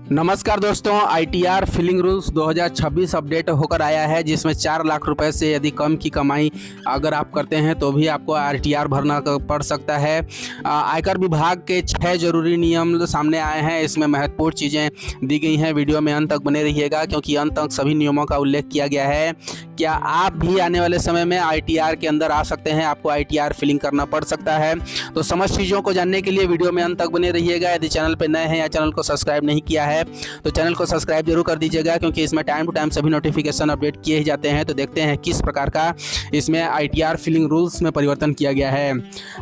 नमस्कार दोस्तों, ITR filling rules 2026 update होकर आया है, जिसमें 4 लाख रुपए से यदि कम की कमाई अगर आप करते हैं तो भी आपको आईटीआर भरना पड़ सकता है। आयकर विभाग के 6 जरूरी नियम सामने आए हैं। इसमें महत्वपूर्ण चीज़ें दी गई हैं। वीडियो में अंत तक बने रहिएगा क्योंकि अंत तक सभी नियमों का उल्लेख किया गया है। क्या आप भी आने वाले समय में आईटीआर के अंदर आ सकते हैं? आपको आईटीआर फिलिंग करना पड़ सकता है। तो समस्त चीज़ों को जानने के लिए वीडियो में अंत तक बने रहिएगा। यदि चैनल पर नए हैं या चैनल को सब्सक्राइब नहीं किया है तो चैनल को सब्सक्राइब जरूर कर दीजिएगा, क्योंकि इसमें टाइम टू टाइम सभी नोटिफिकेशन अपडेट किए ही जाते हैं। तो देखते हैं किस प्रकार का इसमें आईटीआर फिलिंग रूल्स में परिवर्तन किया गया है।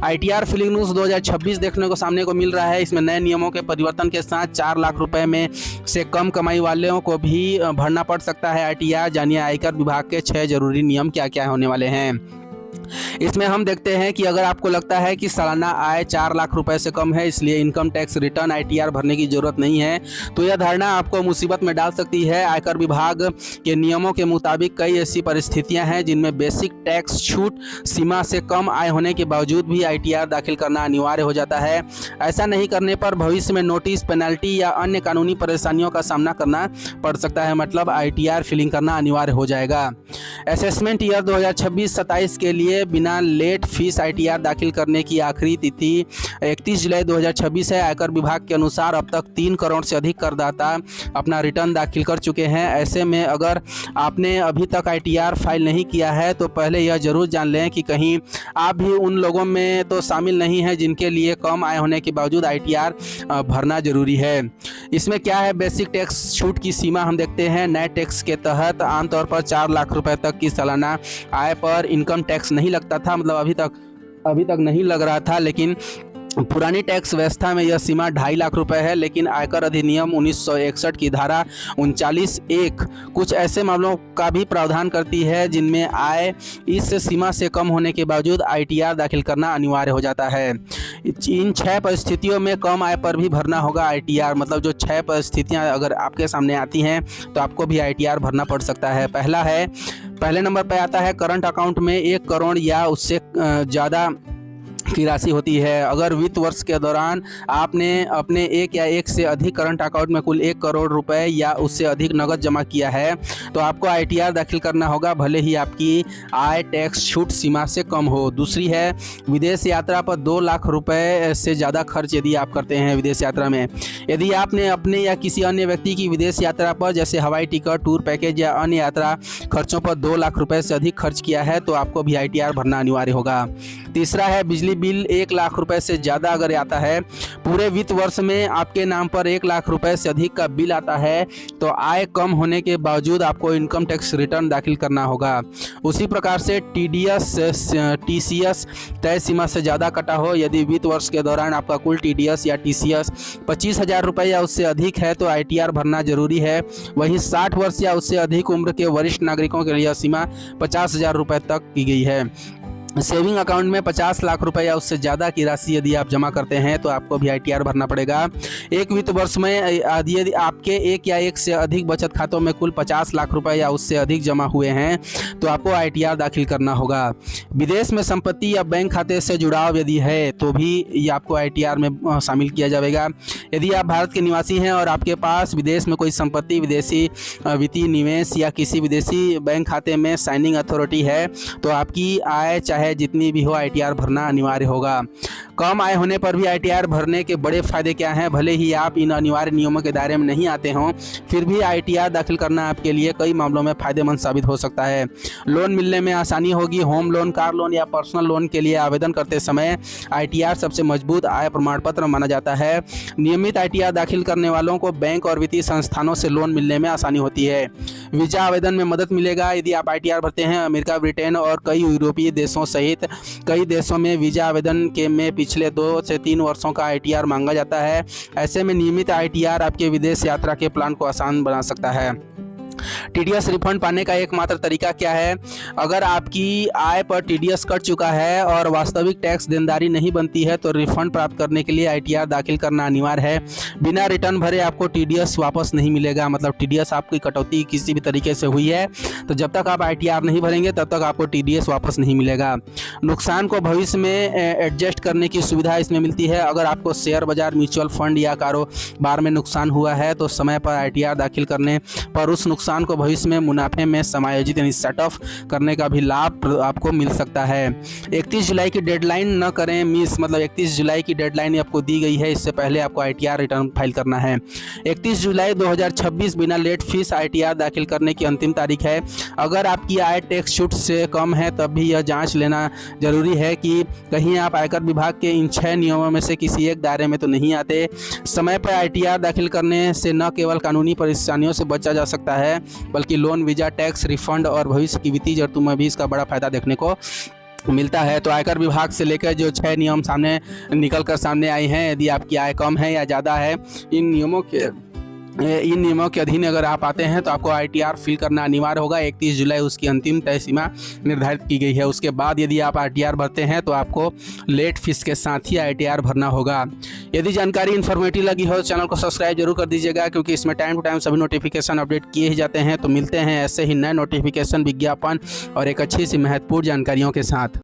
आईटीआर फिलिंग रूल्स 2026 देखने को सामने को मिल रहा है। इसमें नए नियमों के परिवर्तन के साथ 4 लाख रुपए में से कम कमाई वालों को भी भरना पड़ सकता है आईटीआर। जानिए आयकर विभाग के 6 जरूरी नियम क्या क्या होने वाले हैं। इसमें हम देखते हैं कि अगर आपको लगता है कि सालाना आय 4 लाख रुपए से कम है, इसलिए इनकम टैक्स रिटर्न आईटीआर भरने की जरूरत नहीं है, तो यह धारणा आपको मुसीबत में डाल सकती है। आयकर विभाग के नियमों के मुताबिक कई ऐसी परिस्थितियां हैं जिनमें बेसिक टैक्स छूट सीमा से कम आय होने के बावजूद भी आईटीआर दाखिल करना अनिवार्य हो जाता है। ऐसा नहीं करने पर भविष्य में नोटिस, पेनल्टी या अन्य कानूनी परेशानियों का सामना करना पड़ सकता है। मतलब आईटीआर फिलिंग करना अनिवार्य हो जाएगा। असेसमेंट ईयर 2026-27 के लिए बिना लेट फीस आईटीआर दाखिल करने की आखिरी तिथि 31 जुलाई 2026 है। आयकर विभाग के अनुसार अब तक 3 करोड़ से अधिक करदाता अपना रिटर्न दाखिल कर चुके हैं। ऐसे में अगर आपने अभी तक आईटीआर फाइल नहीं किया है तो पहले यह जरूर जान लें कि कहीं आप भी उन लोगों में तो शामिल नहीं हैं जिनके लिए कम आय होने के बावजूद आईटीआर भरना जरूरी है। इसमें क्या है, बेसिक टैक्स छूट की सीमा हम देखते हैं। नए टैक्स के तहत आमतौर पर 4 लाख रुपए तक की सालाना आय पर इनकम टैक्स नहीं लगता था। मतलब अभी तक नहीं लग रहा था, लेकिन पुरानी टैक्स व्यवस्था में यह सीमा 2.5 लाख रुपए है। लेकिन आयकर अधिनियम 1961 की धारा 39(1) कुछ ऐसे मामलों का भी प्रावधान करती है जिनमें आय इस सीमा से कम होने के बावजूद आईटीआर दाखिल करना अनिवार्य हो जाता है। इन 6 परिस्थितियों में कम आय पर भी भरना होगा आईटीआर। मतलब जो 6 परिस्थितियां अगर आपके सामने आती हैं तो आपको भी आईटीआर भरना पड़ सकता है। पहले नंबर पर आता है करंट अकाउंट में 1 करोड़ या उससे ज़्यादा की राशि होती है। अगर वित्त वर्ष के दौरान आपने अपने एक या एक से अधिक करंट अकाउंट में कुल 1 करोड़ रुपए या उससे अधिक नकद जमा किया है तो आपको आईटीआर दाखिल करना होगा, भले ही आपकी आय टैक्स छूट सीमा से कम हो। दूसरी है विदेश यात्रा पर 2 लाख रुपए से ज़्यादा खर्च यदि आप करते हैं विदेश यात्रा में। यदि आपने अपने या किसी अन्य व्यक्ति की विदेश यात्रा पर जैसे हवाई टिकट, टूर पैकेज या अन्य यात्रा खर्चों पर 2 लाख रुपए से अधिक खर्च किया है तो आपको भी आईटीआर भरना अनिवार्य होगा। तीसरा है बिजली बिल 1 लाख रुपए से ज़्यादा अगर आता है, पूरे वित्त वर्ष में आपके नाम पर 1 लाख रुपए से अधिक का बिल आता है तो आय कम होने के बावजूद आपको इनकम टैक्स रिटर्न दाखिल करना होगा। उसी प्रकार से टीसीएस तय सीमा से ज़्यादा कटा हो। यदि वित्त वर्ष के दौरान आपका कुल टीडीएस या टीसीएस 25,000 रुपये या उससे अधिक है तो आईटीआर भरना जरूरी है। वहीं 60 वर्ष या उससे अधिक उम्र के वरिष्ठ नागरिकों के लिए यह सीमा 50,000 रुपये तक की गई है। सेविंग अकाउंट में 50 लाख रुपए या उससे ज़्यादा की राशि यदि आप जमा करते हैं तो आपको भी आईटीआर भरना पड़ेगा। एक वित्त वर्ष में यदि आपके एक या एक से अधिक बचत खातों में कुल 50 लाख रुपए या उससे अधिक जमा हुए हैं तो आपको आईटीआर दाखिल करना होगा। विदेश में संपत्ति या बैंक खाते से जुड़ाव यदि है तो भी ये आपको आईटीआर में शामिल किया जाएगा। यदि आप भारत के निवासी हैं और आपके पास विदेश में कोई संपत्ति, विदेशी वित्तीय निवेश या किसी विदेशी बैंक खाते में साइनिंग अथॉरिटी है तो आपकी आय चाहे जितनी भी हो आईटीआर भरना अनिवार्य होगा। कम आय होने पर भी आईटीआर भरने के बड़े फायदे क्या हैं? भले ही आप इन अनिवार्य नियमों के दायरे में नहीं आते हों, फिर भी आईटीआर दाखिल करना आपके लिए कई मामलों में फायदेमंद साबित हो सकता है। लोन मिलने में आसानी होगी। होम लोन, कार लोन या पर्सनल लोन के लिए आवेदन करते समय आईटीआर सबसे मजबूत आय प्रमाण पत्र माना जाता है। नियमित आईटीआर दाखिल करने वालों को बैंक और वित्तीय संस्थानों से लोन मिलने में आसानी होती है। वीजा आवेदन में मदद मिलेगा यदि आप आईटीआर भरते हैं। अमेरिका, ब्रिटेन और कई यूरोपीय देशों सहित कई देशों में वीजा आवेदन के में पिछले 2 से 3 वर्षों का आईटीआर मांगा जाता है। ऐसे में नियमित आईटीआर आपके विदेश यात्रा के प्लान को आसान बना सकता है। टीडीएस रिफंड पाने का एकमात्र तरीका क्या है? अगर आपकी आय पर टीडीएस कट चुका है और वास्तविक टैक्स देनदारी नहीं बनती है तो रिफंड प्राप्त करने के लिए आईटीआर दाखिल करना अनिवार्य है। बिना रिटर्न भरे आपको टीडीएस वापस नहीं मिलेगा। मतलब टीडीएस आपकी कटौती किसी भी तरीके से हुई है तो जब तक आप आईटीआर नहीं भरेंगे तब तक आपको टीडीएस वापस नहीं मिलेगा। नुकसान को भविष्य में एडजस्ट करने की सुविधा इसमें मिलती है। अगर आपको शेयर बाजार, म्यूचुअल फंड या कारोबार में नुकसान हुआ है तो समय पर आईटीआर दाखिल करने पर उस नुकसान को भविष्य में मुनाफे में समायोजित यानी सेट ऑफ करने का भी लाभ आपको मिल सकता है। 31 जुलाई की डेडलाइन न करें मिस, मतलब 31 जुलाई की डेडलाइन आपको दी गई है, इससे पहले आपको आईटीआर रिटर्न फाइल करना है। 31 जुलाई 2026 बिना लेट फीस आईटीआर दाखिल करने की अंतिम तारीख है। अगर आपकी आय टैक्स छूट से कम है तब भी यह जांच लेना जरूरी है कि कहीं आप आयकर विभाग के इन 6 नियमों में से किसी एक दायरे में तो नहीं आते। समय पर आईटीआर दाखिल करने से न केवल कानूनी परेशानियों से बचा जा सकता है बल्कि लोन, वीज़ा, टैक्स रिफंड और भविष्य की वित्तीय जरूरतों में भी इसका बड़ा फायदा देखने को मिलता है। तो आयकर विभाग से लेकर जो 6 नियम सामने निकल कर सामने आए हैं, यदि आपकी आय कम है या ज़्यादा है, इन नियमों के अधीन अगर आप आते हैं तो आपको आईटीआर फिल करना अनिवार्य होगा। 31 जुलाई उसकी अंतिम तय सीमा निर्धारित की गई है। उसके बाद यदि आप आईटीआर भरते हैं तो आपको लेट फीस के साथ ही आईटीआर भरना होगा। यदि जानकारी इन्फॉर्मेटिव लगी हो तो चैनल को सब्सक्राइब जरूर कर दीजिएगा, क्योंकि इसमें टाइम टू टाइम सभी नोटिफिकेशन अपडेट किए ही जाते हैं। तो मिलते हैं ऐसे ही नए नोटिफिकेशन, विज्ञापन और एक अच्छी सी महत्वपूर्ण जानकारियों के साथ।